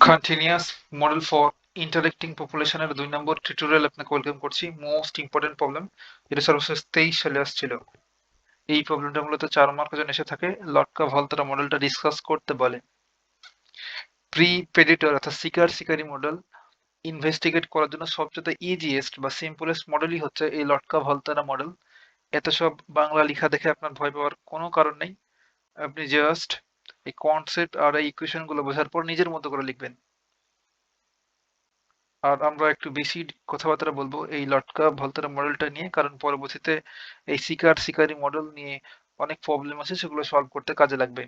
Continuous model for interacting পপুলেশনের 2 number tutorial আপনাকে welcome করছি। মোস্ট ইম্পর্টেন্ট প্রবলেম, এটা সর্বশেষ 23 সালে আসছিল। এই প্রবলেমটা মূলত 4 মার্কের জন্য এসে থাকে। লটকা ভলতেরা মডেলটা ডিসকাস করতে বলে। প্রি প্রেডিটর অর্থাৎ শিকারি মডেল ইনভেস্টিগেট করার জন্য সবচেয়ে ইজিয়েস্ট বা সিম্পলেস্ট মডেলই হচ্ছে এই লটকা ভলতেরা মডেল। এত সব বাংলা লেখা দেখে আপনার ভয় পাওয়ার কোনো কারণ নেই। আপনি জাস্ট এই কনসেপ্ট আর এই ইকুয়েশন গুলো বোঝার পর নিজের মতো করে লিখবেন। আর আমরা একটু বেশি কথাবার্তা বলবো এই লটকা ভলতেরা মডেলটা নিয়ে, কারণ পরবর্তীতে এই শিকারি মডেল নিয়ে অনেক প্রবলেম আছে, সেগুলো সলভ করতে কাজে লাগবে।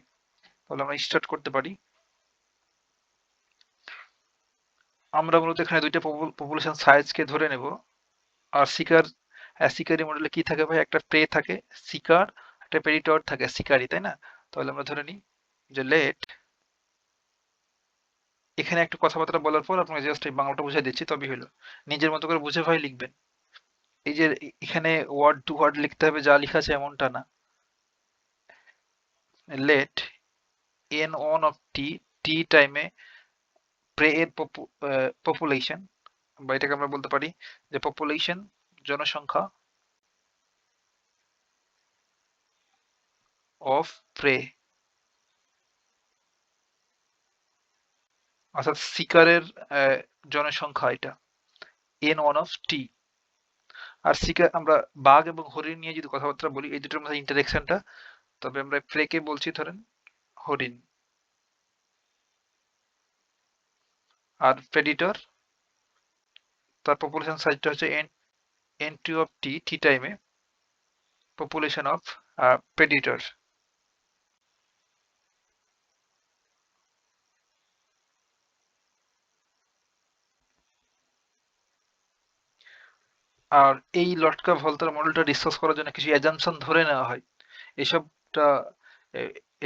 তাহলে আমরা স্টার্ট করতে পারি। আমরা মূলত এখানে দুইটা পপুলেশন সাইজকে ধরে নেব। আর শিকারি মডেলে কি থাকে ভাই, একটা প্রে থাকে শিকার, একটা প্রেডিটর থাকে শিকারি, তাই না? তাহলে আমরা ধরে নিই যে লেট, এখানে একটু কথাবার্তা বলার পর আপনাকে জাস্ট এই বাংলাটা বুঝিয়ে দিচ্ছি, তবেই হলো। নিজের মতো করে বুঝে ভাই লিখবেন। এই যে এখানে ওয়ার্ড টু ওয়ার্ড লিখতে হবে যা লেখা আছে এমনটা না। let n1 of t টাইমে প্রে এর পপুলেশন, বা এটাকে আমরা বলতে পারি যে পপুলেশন জনসংখ্যা অফ প্রে, অর্থাৎ শিকারের জনসংখ্যা, এটা n1 of t। আর শিকার আমরা বাঘ এবং হরিণ নিয়ে যদি কথাবার্তা বলি, এই দুটোর মধ্যে ইন্টারেকশনটা, তবে আমরা প্রেকে বলছি ধরেন হরিণ, আর প্রেডিটর তার পপুলেশন সাইজটা হচ্ছে n2 of t টাইমে পপুলেশন অফ প্রেডিটর। আর এই লটকা ভলতার মডেলটা ডিসকাস করার জন্য কিছু অ্যাজাম্পশন ধরে নেওয়া হয়। এসবটা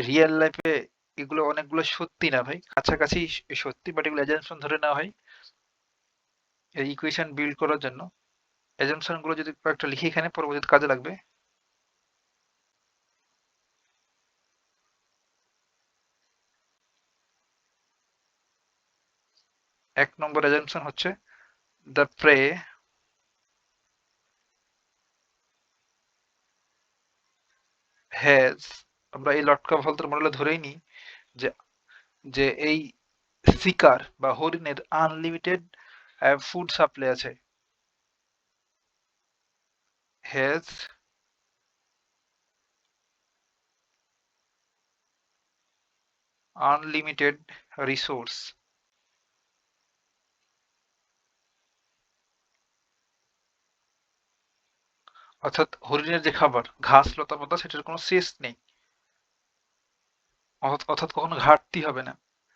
রিয়েল লাইফে এগুলো অনেকগুলো সত্যি না ভাই, কাছাকাছি সত্যি, বাট এগুলো অ্যাজাম্পশন ধরে নেওয়া হয় এই ইকুয়েশন বিল্ড করার জন্য। অ্যাজাম্পশন গুলো যদি কয়েকটা লিখে এখানে পরবর্তীতে কাজে লাগবে। 1 নম্বর অ্যাজাম্পশন হচ্ছে দ্য প্রে হ্যাজ, আমরা এই লটকা ভলতার মডেলে ধরেই নিই যে যে এই শিকার বা হরিণের আনলিমিটেড ফুড সাপ্লাই আছে। হ্যাজ আনলিমিটেড রিসোর্স, অর্থাৎ হরিণের যে খাবার ঘাস লতা পাতা, সেটার কোনো শেষ নেই, অর্থাৎ কখনো ঘাটতি হবে না,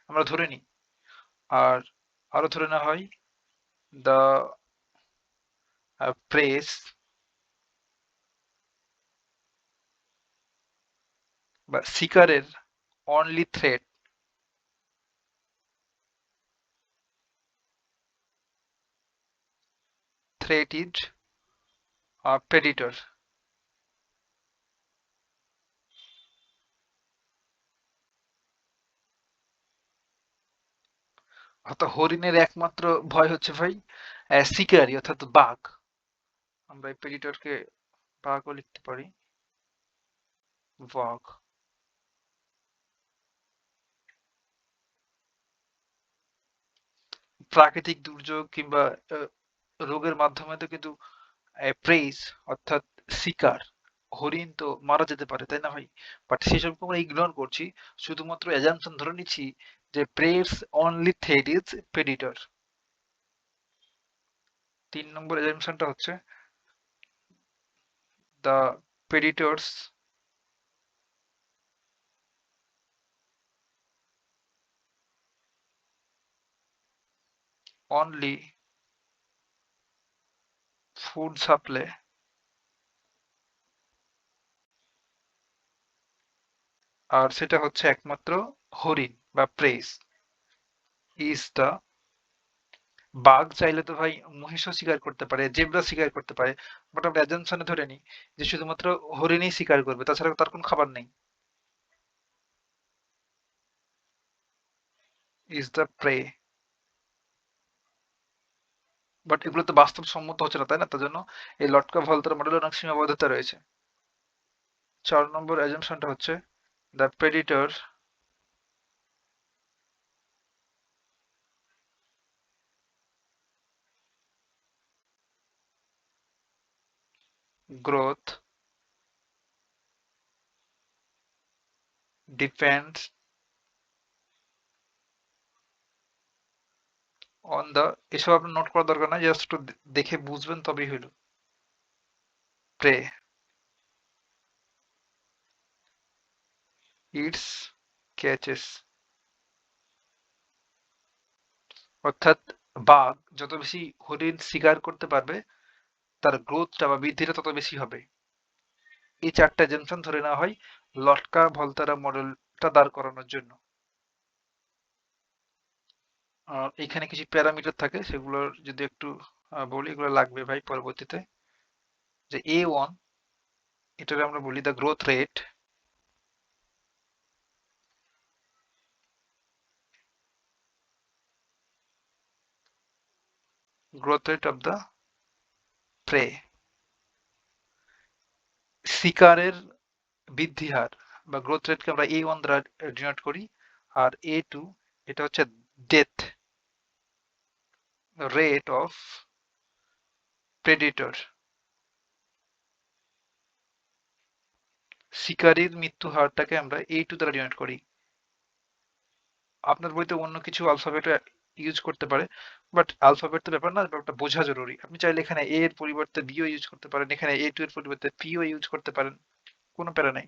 আমরা ধরে নিই। আর আরো ধরে নেওয়া হয় দ্য প্রেস বা শিকারের অনলি থ্রেট ইজ প্রেডিটর। অর্থাৎ হরিণের একমাত্র ভয় হচ্ছে ভাই শিকারি অর্থাৎ বাঘ। আমরা এই প্রেডিটরকে বাঘও লিখতে পারি, বাঘ। প্রাকৃতিক দুর্যোগ কিংবা রোগের মাধ্যমে তো কিন্তু প্রেস অর্থাৎ শিকার হরিণ তো মারা যেতে পারে, তাই না ভাই? বাট সেসবকে আমরা ইগনোর করছি, শুধুমাত্র অ্যাজাম্পশন ধরে নিচ্ছি যে press only threat is Predator. 3 নম্বর অ্যাজাম্পশনটা হচ্ছে দ্য প্রেডিটরস অনলি ফুড সাপ্লাই, আর সেটা হচ্ছে একমাত্র হরিণ বা প্রেস ইজ দ্য। বাঘ চাইলে তো ভাই মহিষও শিকার করতে পারে, জেব্রা শিকার করতে পারে, বাট আমরা অ্যাজাম্পশনে ধরে নিই যে শুধুমাত্র হরিণই শিকার করবে, তাছাড়া তার কোনো খাবার নেই। ইজ দ্য প্রে, বাট এগুলো তো বাস্তবসম্মত হচ্ছে না, তাই না? তার জন্য এই লটকা-ভলতার মডেলে অনেক সীমাবদ্ধতা রয়েছে। 4 নম্বর অ্যাজাম্পশনটা হচ্ছে the Predator growth depends on the, এসব আপনার নোট করার দরকার নাই, জাস্ট একটু দেখে বুঝবেন তবেই হইল। প্রে ইটস ক্যাচেস, অর্থাৎ বাঘ যত বেশি হরিণ শিকার করতে পারবে তার গ্রোথটা বা বৃদ্ধিটা তত বেশি হবে। এই 4টা জেনশন ধরে নেওয়া হয় লটকা ভলতারা মডেলটা দাঁড় করানোর জন্য। আর এখানে কিছু প্যারামিটার থাকে, সেগুলোর যদি একটু বলি, এগুলো লাগবে ভাই পরবর্তীতে। যে A1, এটাকে আমরা বলি the growth rate, of the prey, শিকারের বৃদ্ধি হার বা গ্রোথ রেটকে আমরা A1 দ্বারা ডিনোট করি। আর A2, এটা হচ্ছে ডেথ রেট অফ প্রেডিটর, শিকারীর মৃত্যু হারটাকে আমরা A2 দ্বারা ডিনোট করি। আপনার বইতে অন্য কিছু অ্যালফাবেট ইউজ করতে পারে, বাট অ্যালফাবেট তো ব্যাপার না, ব্যাপারটা বোঝা জরুরি। আপনি চাইলে এখানে এ এর পরিবর্তে বিও ইউজ করতে পারেন, এখানে A2 এর পরিবর্তে পিও ইউজ করতে পারেন, কোনো প্যারা নাই।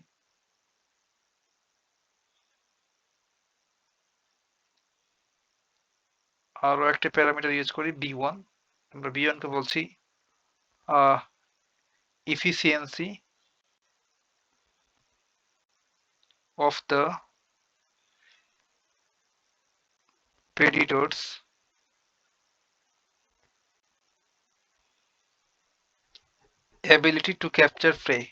আরো একটা প্যারামিটার ইউজ করি B1, আমরা B1 কে বলছি efficiency of the predators ability to capture prey,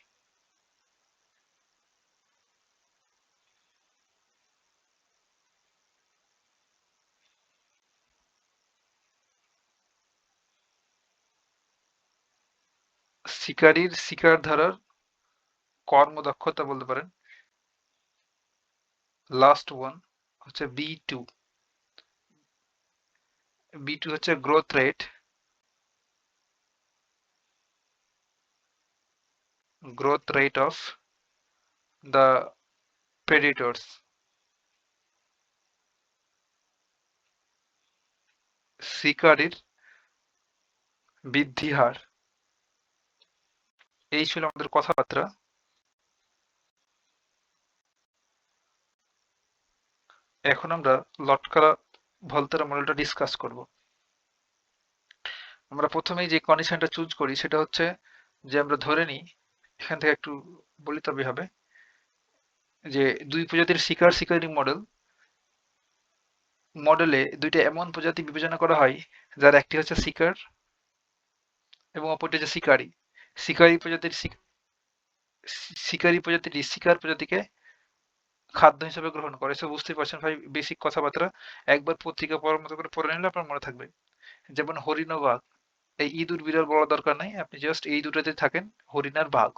শিকারীর শিকার ধরার কর্মদক্ষতা বলতে পারেন। লাস্ট ওয়ান হচ্ছে B2, B2 হচ্ছে growth rate of the predators, শিকারীর বৃদ্ধি হার। এই ছিল আমাদের কথাবার্তা। এখন আমরা লটকা ভলতেরা মডেলটা ডিসকাস করব। আমরা প্রথমেই যে কন্ডিশনটা চুজ করি সেটা হচ্ছে যে আমরা ধরে নিই, এখান থেকে একটু বলি তবে হবে, যে দুই প্রজাতির শিকার শিকারী মডেলে দুইটা এমন প্রজাতি বিবেচনা করা হয় যার একটি হচ্ছে শিকার এবং অপরটি হচ্ছে শিকারী। শিকারী প্রজাতির শিকারী প্রজাতিটি শিকার প্রজাতিকে খাদ্য হিসেবে গ্রহণ করে। সো বুঝতেই পারছেন ভাই, বেসিক কথাবার্তা একবার পত্রিকা পড়ার মতো করে পড়ে নিলে আপনার মনে থাকবে। যেমন হরিণ ও বাঘ, এই ইঁদুর বিড়াল বলার দরকার নাই, আপনি জাস্ট এই দুটোতে থাকেন, হরিণ আর বাঘ।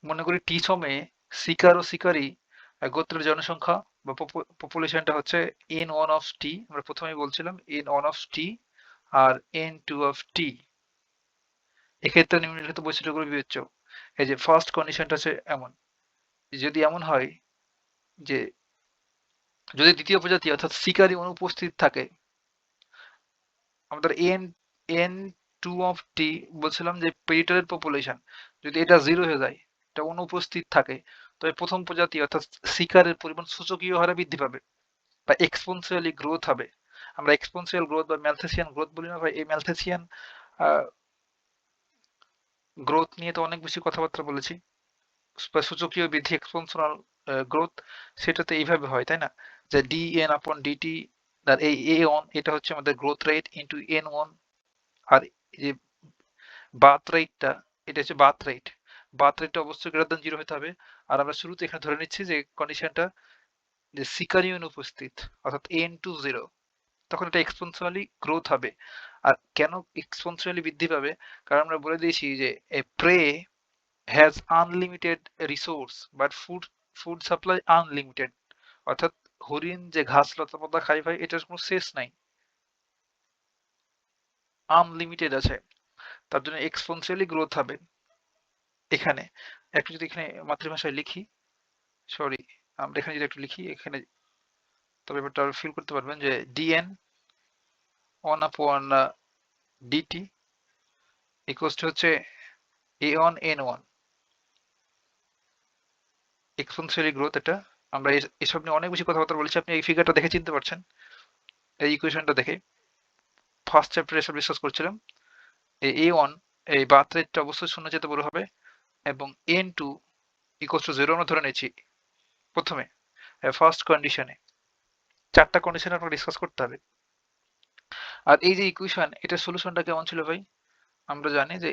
মনে করি টি সময়ে শিকার ও শিকারী গোত্রের জনসংখ্যা বা পপুলেশনটা হচ্ছে N1 অফ টি, আমরা প্রথমেই বলছিলাম N1 of T R N2 of টি। এক্ষেত্রে নিম্নলিখিত বৈশিষ্ট্যগুলো বিবেচ্য। এই যে ফার্স্ট কন্ডিশনটা হচ্ছে এমন, যদি এমন হয় যে যদি দ্বিতীয় প্রজাতি অর্থাৎ শিকারী অনুপস্থিত থাকে, আমাদের N2 অফ টি বলছিলাম যে প্রেডিটরের পপুলেশন যদি এটা জিরো হয়ে যায়, এটা অনুপস্থিত থাকে, তবে প্রথম প্রজাতি অর্থাৎ শিকারের পরিমাণ সূচকীয় হারে বৃদ্ধি পাবে বা এক্সপোনেনশিয়ালি গ্রোথ হবে। আমরা এক্সপোনেনশিয়াল গ্রোথ বা ম্যালথেসিয়ান গ্রোথ বলি না ভাই, এই ম্যালথেসিয়ান গ্রোথ নিয়ে তো অনেক বেশি কথাবার্তা বলেছি, বা সূচকীয় বৃদ্ধি এক্সপোনেনশিয়াল গ্রোথ, সেটা তো এইভাবে হয় তাই না, যে dn আপন dt, আর এই a1 এটা হচ্ছে আমাদের গ্রোথ রেট ইনটু n1, আর এই যে বার্থ রেটটা, এটা হচ্ছে বার্থ রেটটা অবশ্যই গ্রেটার দ্যান জিরো হতে হবে। আর আমরা শুরুতে এখানে ধরে নিচ্ছি যে কন্ডিশনটা যে শিকারী অনুপস্থিত, অর্থাৎ n টু 0, তখন এটা এক্সপোনেনশিয়ালি গ্রোথ হবে। আর কেন এক্সপোনেনশিয়ালি বৃদ্ধি পাবে? কারণ আমরা বলে দিয়েছি যে a prey has unlimited resource but food supply unlimited. অর্থাৎ হরিণ যে ঘাস লতাপাতা খাই ভাই, এটার কোনো শেষ নাই, আনলিমিটেড আছে, তার জন্য এক্সপোনেনশিয়ালি গ্রোথ হবে। এখানে একটু যদি এখানে মাতৃভাষায় লিখি, সরি, আমরা এখানে যদি একটু লিখি এখানে, তবে ব্যাপারটা ফিল করতে পারবেন যে dn 1/dt ইকুয়ালস টু হচ্ছে a1 n1 এক্সপোনেনশিয়ালি গ্রোথ। এটা আমরা এসব নিয়ে অনেক বেশি কথাবার্তা বলেছি, আপনি এই ফিগারটা দেখে চিনতে পারছেন, এই ইকুয়েশনটা দেখে ফার্স্ট চ্যাপ্টারে এসব ডিসকাস করছিলাম। এই a1 এই বার্থ রেটটা অবশ্যই শূন্য যেতে বড় হবে, এবং n2 ইকুয়ালস টু 0 আমরা ধরে নিয়েছি প্রথমে ফার্স্ট কন্ডিশনে। চারটা কন্ডিশন আপনাকে ডিসকাস করতে হবে। আর এই যে ইকুয়েশন, এটার সলিউশনটা কেমন ছিল ভাই? আমরা জানি যে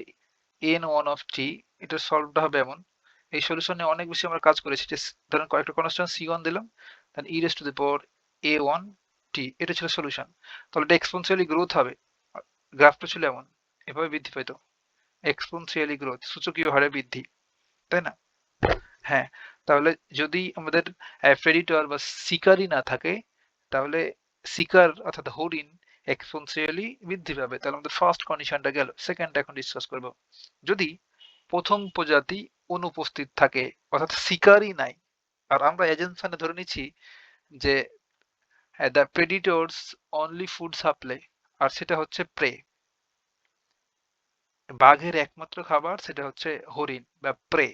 n1 অফ t, এটার সলভটা হবে এমন, এই সলিউশনে অনেক বেশি আমরা কাজ করেছি। ধরেন কয়েকটা কনস্ট্যান্ট c1 দিলাম, দেন e raised to the power a1 t, এটা ছিল সলিউশন। তাহলে এটা এক্সপোনেনশিয়ালি গ্রোথ হবে। গ্রাফটা ছিল এমন, এভাবে বৃদ্ধি পেত, এক্সপোনেনশিয়ালি গ্রোথ, সূচকীয় হারে বৃদ্ধি, তাই না? হ্যাঁ, তাহলে যদি আমাদের প্রেডিটর বা শিকারই না থাকে, তাহলে শিকার অর্থাৎ হরিণ এক্সপোনেনশিয়ালি বৃদ্ধি পাবে। তাহলে আমাদের ফার্স্ট কন্ডিশনটা গেল। সেকেন্ড এখন ডিসকাস করব। যদি প্রথম প্রজাতি অনুপস্থিত থাকে, অর্থাৎ শিকারই নাই, আর আমরা এজেনশনে ধরে নিচ্ছি যে দ্য প্রেডিটরস অনলি ফুড সাপ্লাই, আর সেটা হচ্ছে প্রে, বাঘের একমাত্র খাবার সেটা হচ্ছে হরিণ বা প্রে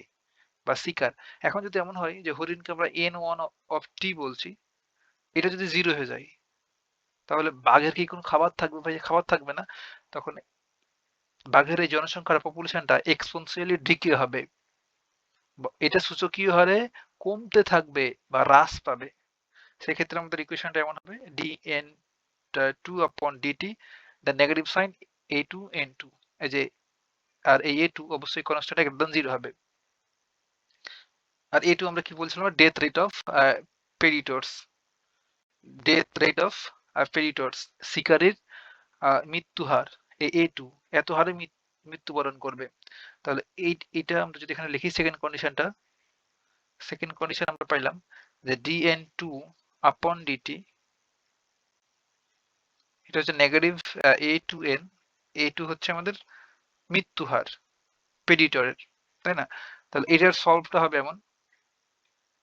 বা শিকার। এখন যদি এমন হয় যে হরিণকে আমরা n1 অফ টি বলছি, এটা যদি 0 হয়ে যায়, তাহলে বাঘের কি কোনো খাবার থাকবে ভাই? খাবার থাকবে না। তখন বাঘের এই জনসংখ্যার পপুলেশনটা এক্সপোনেনশিয়ালি ডিকে হবে, এটা সূচকীয় হারে কমতে থাকবে বা হ্রাস পাবে। সেক্ষেত্রে আমাদের ইকুয়েশনটা এমন হবে dn 2/dt, the negative sign a2 n2, এই যে, আর এই a2 অবশ্যই কনস্ট্যান্ট একদম 0 হবে। আর a2 আমরা কি বলছিলাম? Death rate of predators, death rate of predators, শিকারীর মৃত্যু হার, এই a2 এত হারে মৃত্যুবরণ করবে। তাহলে এইটা আমরা যদি এখানে লিখি সেকেন্ড কন্ডিশনটা, সেকেন্ড কন্ডিশন আমরা পাইলাম যে dn2/dt, এটা হচ্ছে নেগেটিভ a2n, a2 হচ্ছে আমাদের মৃত্যু হার প্রেডিটরের, তাই না? তাহলে এটার সলভটা হবে এমন,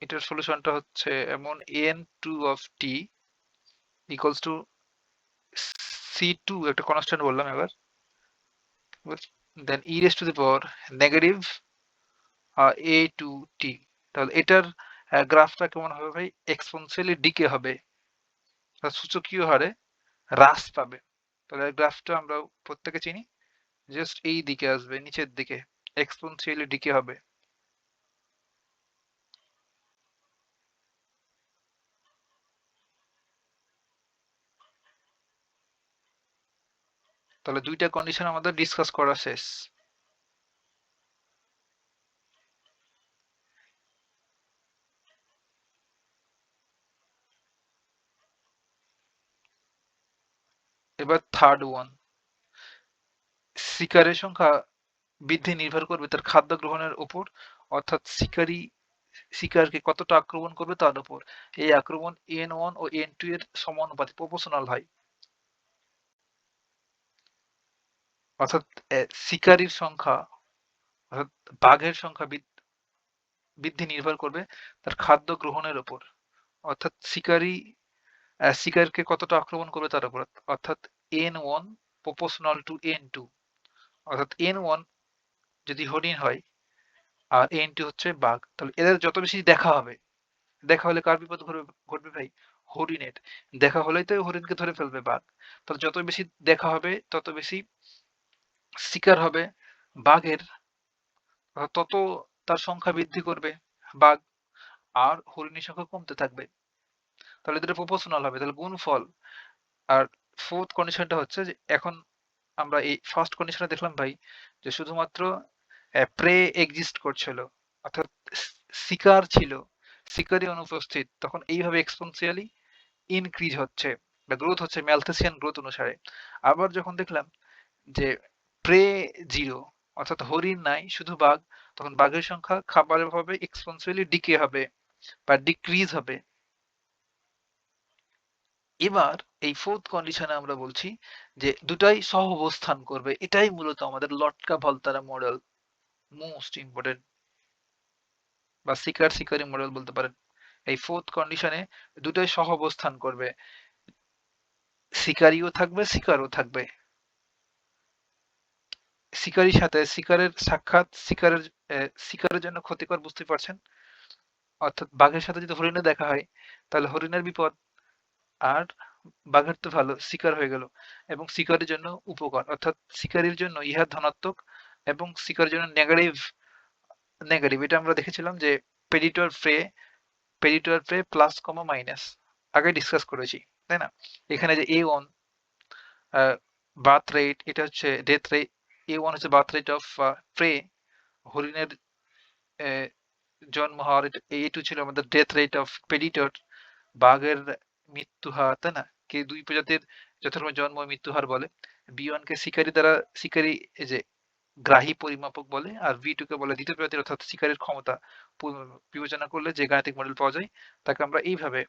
এটার সলিউশনটা হচ্ছে এমন n2 of t equals to c2, একটা কনস্ট্যান্ট বললাম এবার, দেন e raised to the power negative a2t। তাহলে এটার গ্রাফটা কেমন হবে ভাই? এক্সপোনেনশিয়ালি ডিকে হবে, সূচকীয় হারে হ্রাস পাবে। তাহলে গ্রাফটা আমরা প্রত্যেকে চিনি, জাস্ট এই দিকে আসবে, নিচের দিকে এক্সপোনেনশিয়ালি ডিকে হবে। তাহলে দুইটা কন্ডিশন আমাদের ডিসকাস করা শেষ। এবার থার্ড ওয়ান, শিকারের সংখ্যা বৃদ্ধি নির্ভর করবে তার খাদ্য গ্রহণের উপর, অর্থাৎ শিকারকে কতটা আক্রমণ করবে তার উপর। এই আক্রমণ n1 ও n2 এর সমানুপাতিক, প্রপোর্শনাল হয়। অর্থাৎ শিকারীর সংখ্যা, অর্থাৎ বাঘের সংখ্যা বৃদ্ধি নির্ভর করবে তার খাদ্য গ্রহণের উপর, অর্থাৎ শিকারকে কতটা আক্রমণ করবে তার উপর, অর্থাৎ n1 প্রপোর্শনাল টু n2। অর্থাৎ n1 যদি হরিণ হয় আর n2 হচ্ছে বাঘ, তাহলে এদের যত বেশি দেখা হবে, দেখা হলে কার বিপদ ঘটবে ভাই? হরিণের। দেখা হলেই তো হরিণকে ধরে ফেলবে বাঘ। তাহলে যত বেশি দেখা হবে তত বেশি শিকার হবে বাঘের, তত তার সংখ্যা বৃদ্ধি করবে বাঘ, আর হরিণের সংখ্যা কমতে থাকবে। তাহলে দুটো প্রপোর্শনাল হবে, তাহলে গুণফল। আর ফোর্থ কন্ডিশনটা হচ্ছে যে এখন আমরা এই ফার্স্ট কন্ডিশনে দেখলাম ভাই যে শুধুমাত্র প্রে এক্সিস্ট করছিল, অর্থাৎ শিকার ছিল, শিকারই অনুপস্থিত, তখন এইভাবে এক্সপোনেনশিয়ালি ইনক্রিজ হচ্ছে। বা গ্রোথ হচ্ছে ম্যালথেসিয়ান গ্রোথ অনুসারে। আবার যখন দেখলাম যে প্রে জিরো, অর্থাৎ হরিণ নাই শুধু বাঘ, তখন বাঘের সংখ্যা খাবারের অভাবে এক্সপোনেনশিয়ালি ডিকে হবে বা ডিক্রিজ হবে। এবার এই ফোর্থ কন্ডিশনে আমরা বলছি যে দুটাই সহ অবস্থান করবে। এটাই মূলত আমাদের লটকা ভলতারা মডেল, মোস্ট ইম্পর্টেন্ট, বা শিকার শিকারি মডেল বলতে পারেন। এই ফোর্থ কন্ডিশনে দুটাই সহ অবস্থান করবে, শিকারিও থাকবে শিকারও থাকবে। শিকারীর সাথে শিকারের সাক্ষাৎ শিকারের জন্য ক্ষতিকর, বুঝতে পারছেন। অর্থাৎ বাঘের সাথে যদি হরিণের দেখা হয় তাহলে হরিণের বিপদ, আর বাঘের তো ভালো, শিকার হয়ে গেল। এবং শিকারের জন্য উপকার, অর্থাৎ শিকারীর জন্য ইহা ধনাত্মক এবং শিকারের জন্য নেগেটিভ। নেগেটিভ এটা আমরা দেখেছিলাম যে predator prey plus comma minus, আগে ডিসকাস করেছি, তাই না। এখানে যে A1 বার্থ রেট, এটা হচ্ছে ডেথ রেট। A1 হচ্ছে বার্থ রেট অফ প্রে, হরিণের আহ, জন্ম হওয়ার। A2 ছিল আমাদের ডেথ রেট অফ প্রেডিটর, বাঘের মৃত্যু হার, তাই না। কে দুই প্রজাতির যথাক্রমে জন্ম ও মৃত্যু হার বলে। B1 কে শিকারী দ্বারা, শিকারী এই যে গ্রাহী পরিমাপক বলে, আর V2 কে বলে দ্বিতীয় প্রজাতির, অর্থাৎ শিকারীর ক্ষমতা। বিবেচনা করলে যে গাণিতিক মডেল পাওয়া যায় তাকে আমরা এইভাবে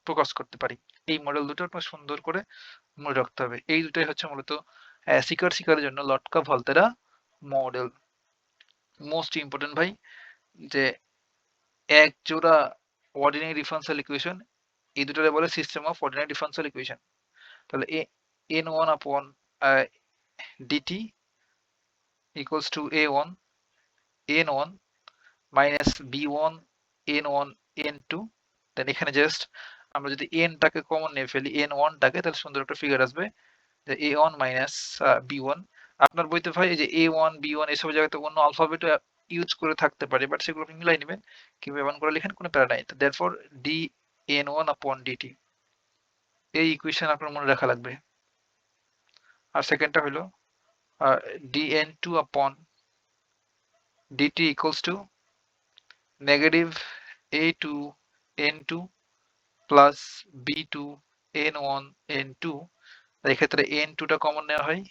প্রকাশ করতে পারি। এই মডেল দুটো আপনার সুন্দর করে মনে রাখতে হবে। এই দুটাই হচ্ছে মূলত শিকারের জন্য লটকা ভলতেরা মডেল। মোস্ট ইম্পর্টেন্ট ভাই, যে এক জোড়া অর্ডিনারি ডিফারেনশিয়াল ইকুয়েশন, এই দুটোরে বলে system of ordinary differential equation. তাহলে n1 upon dt equals to a1 n1 minus b1 n1 n2। দেন এখানে জাস্ট আমরা যদি n টাকে কমন নিয়ে ফেলি, n1 টাকে, তাহলে সুন্দর একটা ফিগার আসবে যে a1 মাইনাস b1। আপনার বইতে ভাই এই যে a1 b1 এসব জায়গাতে অন্য আলফাবেট ইউজ করে থাকতে পারে, বাট সেগুলো আপনি মিলাই নেবেন, কিভাবে ব্যবহার করে লিখেন কোনো প্যারা নাই। দেয়ারফর dn1 upon dt, এই ইকুয়েশন আপনার মনে রাখা লাগবে। আর সেকেন্ডটা হলো dn2 upon dt equals to negative a2 n2 plus b2 n1 n2। এক্ষেত্রে n2 টা কমন নেওয়া হয়,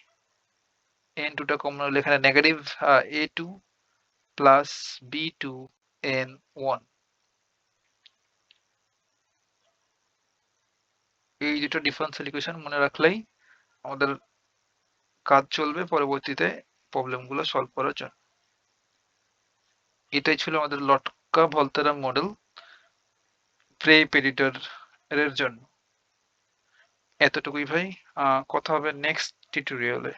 n2 টা কমন হলে এখানে negative a2 plus b2 n1। এই দুটো ডিফারেন্সিয়াল ইকুয়েশন মনে রাখলেই আমাদের কাজ চলবে পরবর্তীতে প্রবলেমগুলো সলভ করার জন্য। এটাই ছিল আমাদের লটকা ভলতেরা মডেল প্রে প্রেডিটর এর জন্য। এতটুকুই ভাই, কথা হবে নেক্সট টিউটোরিয়ালে।